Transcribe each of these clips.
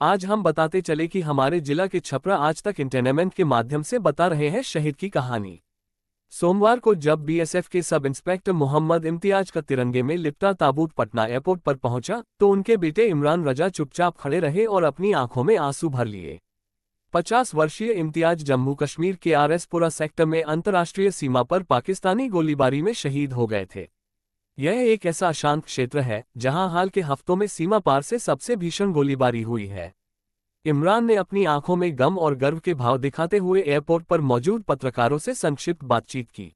आज हम बताते चले कि हमारे जिला के छपरा आज तक एंटरटेनमेंट के माध्यम से बता रहे हैं शहीद की कहानी। सोमवार को जब बीएसएफ के सब इंस्पेक्टर मोहम्मद इम्तियाज का तिरंगे में लिपटा ताबूत पटना एयरपोर्ट पर पहुंचा तो उनके बेटे इमरान रजा चुपचाप खड़े रहे और अपनी आंखों में आंसू भर लिए। 50 वर्षीय इम्तियाज जम्मू कश्मीर के आरएसपुरा सेक्टर में अंतर्राष्ट्रीय सीमा पर पाकिस्तानी गोलीबारी में शहीद हो गए थे। यह एक ऐसा अशांत क्षेत्र है जहां हाल के हफ्तों में सीमा पार से सबसे भीषण गोलीबारी हुई है। इमरान ने अपनी आंखों में गम और गर्व के भाव दिखाते हुए एयरपोर्ट पर मौजूद पत्रकारों से संक्षिप्त बातचीत की।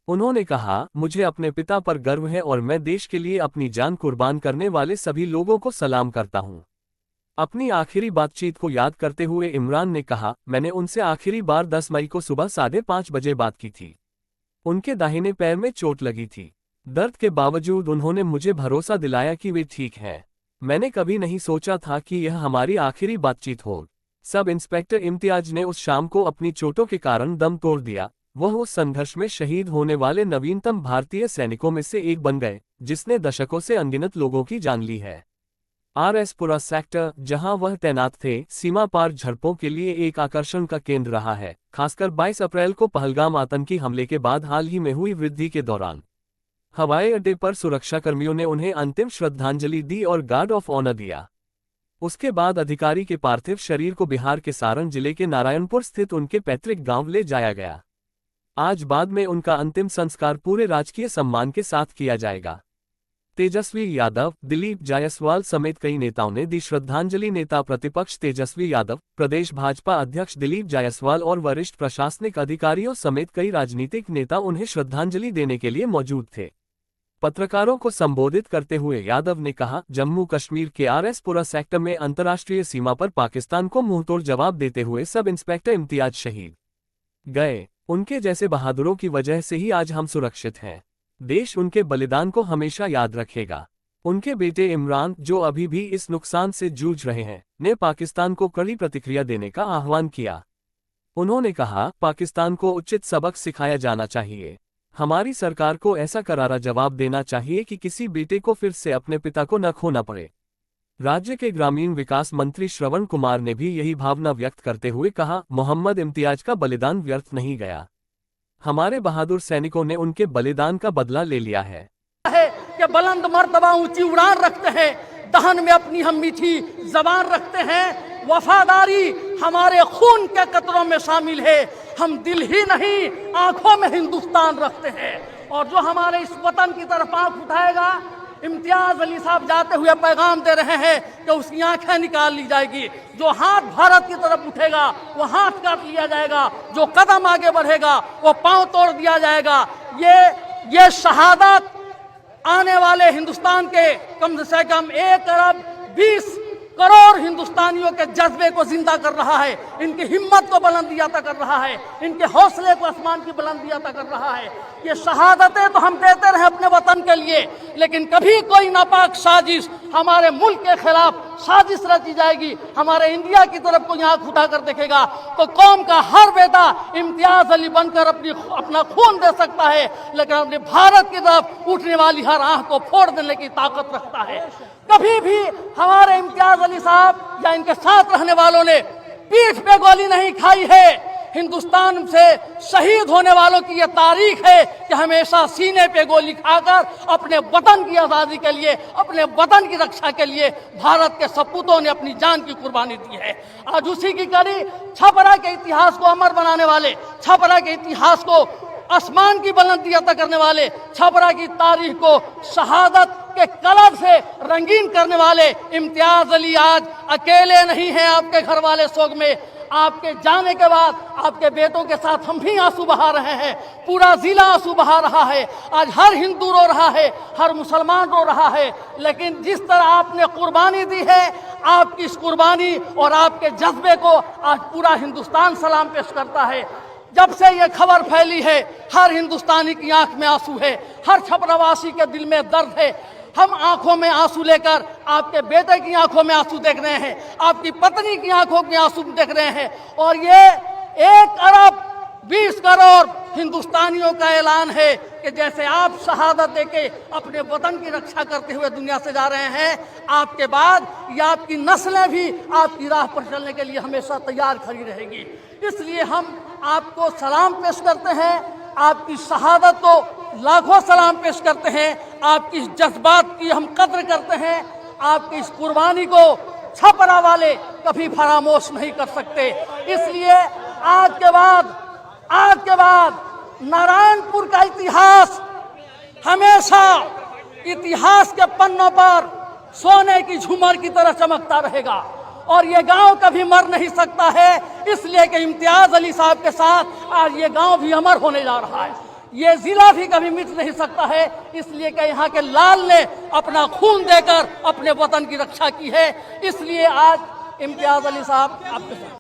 उन्होंने कहा, मुझे अपने पिता पर गर्व है और मैं देश के लिए अपनी जान कुर्बान करने वाले सभी लोगों को सलाम करता हूं। अपनी आखिरी बातचीत को याद करते हुए इमरान ने कहा, मैंने उनसे आखिरी बार 10 मई को सुबह 5:30 बजे बात की थी। उनके दाहिने पैर में चोट लगी थी। दर्द के बावजूद उन्होंने मुझे भरोसा दिलाया कि वे ठीक हैं। मैंने कभी नहीं सोचा था कि यह हमारी आखिरी बातचीत हो। सब इंस्पेक्टर इम्तियाज ने उस शाम को अपनी चोटों के कारण दम तोड़ दिया। वह उस संघर्ष में शहीद होने वाले नवीनतम भारतीय सैनिकों में से एक बन गए, जिसने दशकों से अनगिनत लोगों की जान ली है। आरएसपुरा सेक्टर, जहां वह तैनात थे, सीमा पार झड़पों के लिए एक आकर्षण का केंद्र रहा है, खासकर 22 अप्रैल को पहलगाम आतंकी हमले के बाद हाल ही में हुई वृद्धि के दौरान। हवाई अड्डे पर सुरक्षाकर्मियों ने उन्हें अंतिम श्रद्धांजलि दी और गार्ड ऑफ ऑनर दिया। उसके बाद अधिकारी के पार्थिव शरीर को बिहार के सारण जिले के नारायणपुर स्थित उनके पैतृक गांव ले जाया गया। आज बाद में उनका अंतिम संस्कार पूरे राजकीय सम्मान के साथ किया जाएगा। तेजस्वी यादव, दिलीप जायसवाल समेत कई नेताओं ने दी श्रद्धांजलि। नेता प्रतिपक्ष तेजस्वी यादव, प्रदेश भाजपा अध्यक्ष दिलीप जायसवाल और वरिष्ठ प्रशासनिक अधिकारियों समेत कई राजनीतिक नेता उन्हें श्रद्धांजलि देने के लिए मौजूद थे। पत्रकारों को संबोधित करते हुए यादव ने कहा, जम्मू कश्मीर के आरएसपुरा सेक्टर में अंतर्राष्ट्रीय सीमा पर पाकिस्तान को मुंहतोड़ जवाब देते हुए सब इंस्पेक्टर इम्तियाज शहीद गए। उनके जैसे बहादुरों की वजह से ही आज हम सुरक्षित हैं। देश उनके बलिदान को हमेशा याद रखेगा। उनके बेटे इमरान, जो अभी भी इस नुकसान से जूझ रहे हैं, ने पाकिस्तान को कड़ी प्रतिक्रिया देने का आह्वान किया। उन्होंने कहा, पाकिस्तान को उचित सबक सिखाया जाना चाहिए। हमारी सरकार को ऐसा करारा जवाब देना चाहिए कि किसी बेटे को फिर से अपने पिता को न खोना पड़े। राज्य के ग्रामीण विकास मंत्री श्रवण कुमार ने भी यही भावना व्यक्त करते हुए कहा, मोहम्मद इम्तियाज का बलिदान व्यर्थ नहीं गया। हमारे बहादुर सैनिकों ने उनके बलिदान का बदला ले लिया है। कि बुलंद मर्तबा ऊंची उड़ान रखते हैं, दहन में अपनी हम मीठी जबान रखते हैं। वफादारी हमारे खून के कतरों में शामिल है। हम दिल ही नहीं, आंखों में हिंदुस्तान रखते हैं। और जो हमारे इस वतन की तरफ आंख उठाएगा, इम्तियाज अली साहब जाते हुए पैगाम दे रहे हैं कि उसकी आंखें निकाल ली जाएगी। जो हाथ भारत की तरफ उठेगा वो हाथ काट लिया जाएगा, जो कदम आगे बढ़ेगा वो पांव तोड़ दिया जाएगा। ये शहादत आने वाले हिंदुस्तान के कम से कम 1 अरब 20 करोड़ हिंदुस्तानियों के जज्बे को जिंदा कर रहा है, इनकी हिम्मत को बुलंदी अता कर रहा है, इनके हौसले को आसमान की बुलंदी अता कर रहा है। ये शहादतें तो हम देते रहे अपने वतन के लिए, लेकिन कभी कोई नापाक साजिश हमारे मुल्क के खिलाफ साजिश रची जाएगी, हमारे इंडिया की तरफ कोई आंख उठाकर देखेगा तो कौम का हर बेटा इम्तियाज अली बनकर अपना खून दे सकता है, लेकिन अपने भारत की तरफ उठने वाली हर आंख को फोड़ देने की ताकत रखता है। कभी भी हमारे इम्तियाज अली साहब या इनके साथ रहने वालों ने पीठ पे गोली नहीं खाई है। हिंदुस्तान से शहीद होने वालों की यह तारीख है कि हमेशा सीने पे गोली खाकर अपने वतन की आज़ादी के लिए, अपने वतन की रक्षा के लिए भारत के सपूतों ने अपनी जान की कुर्बानी दी है। आज उसी की कड़ी छपरा के इतिहास को अमर बनाने वाले, छपरा के इतिहास को आसमान की बुलंदी अता करने वाले, छपरा की तारीख को शहादत के कलर से रंगीन करने वाले इम्तियाज अली आज अकेले नहीं हैं। आपके घर वाले शोक में, आपके जाने के बाद आपके बेटों के साथ हम भी आंसू बहा रहे हैं। पूरा जिला आंसू बहा रहा है। आज हर हिंदू रो रहा है, हर मुसलमान रो रहा है। लेकिन जिस तरह आपने कुर्बानी दी है, आपकी इस कुर्बानी और आपके जज्बे को आज पूरा हिंदुस्तान सलाम पेश करता है। जब से ये खबर फैली है, हर हिंदुस्तानी की आंख में आंसू है, हर छपरावासी के दिल में दर्द है। हम आंखों में आंसू लेकर आपके बेटे की आंखों में आंसू देख रहे हैं, आपकी पत्नी की आंखों में आंसू देख रहे हैं। और ये 1 अरब 20 करोड़ हिंदुस्तानियों का ऐलान है कि जैसे आप शहादत देके अपने वतन की रक्षा करते हुए दुनिया से जा रहे हैं, आपके बाद या आपकी नस्लें भी आपकी राह पर चलने के लिए हमेशा तैयार खड़ी रहेगी। इसलिए हम आपको सलाम पेश करते हैं, आपकी शहादत को लाखों सलाम पेश करते हैं, आपकी इस जज्बात की हम कद्र करते हैं, आपकी इस कुर्बानी को छपरा वाले कभी फरामोश नहीं कर सकते। इसलिए आज के बाद नारायणपुर का इतिहास हमेशा इतिहास के पन्नों पर सोने की झूमर की तरह चमकता रहेगा और ये गांव कभी मर नहीं सकता है, इसलिए कि इम्तियाज अली साहब के साथ आज ये गांव भी अमर होने जा रहा है। ये जिला भी कभी मिट नहीं सकता है, इसलिए कि यहाँ के लाल ने अपना खून देकर अपने वतन की रक्षा की है। इसलिए आज इम्तियाज अली साहब आपके साथ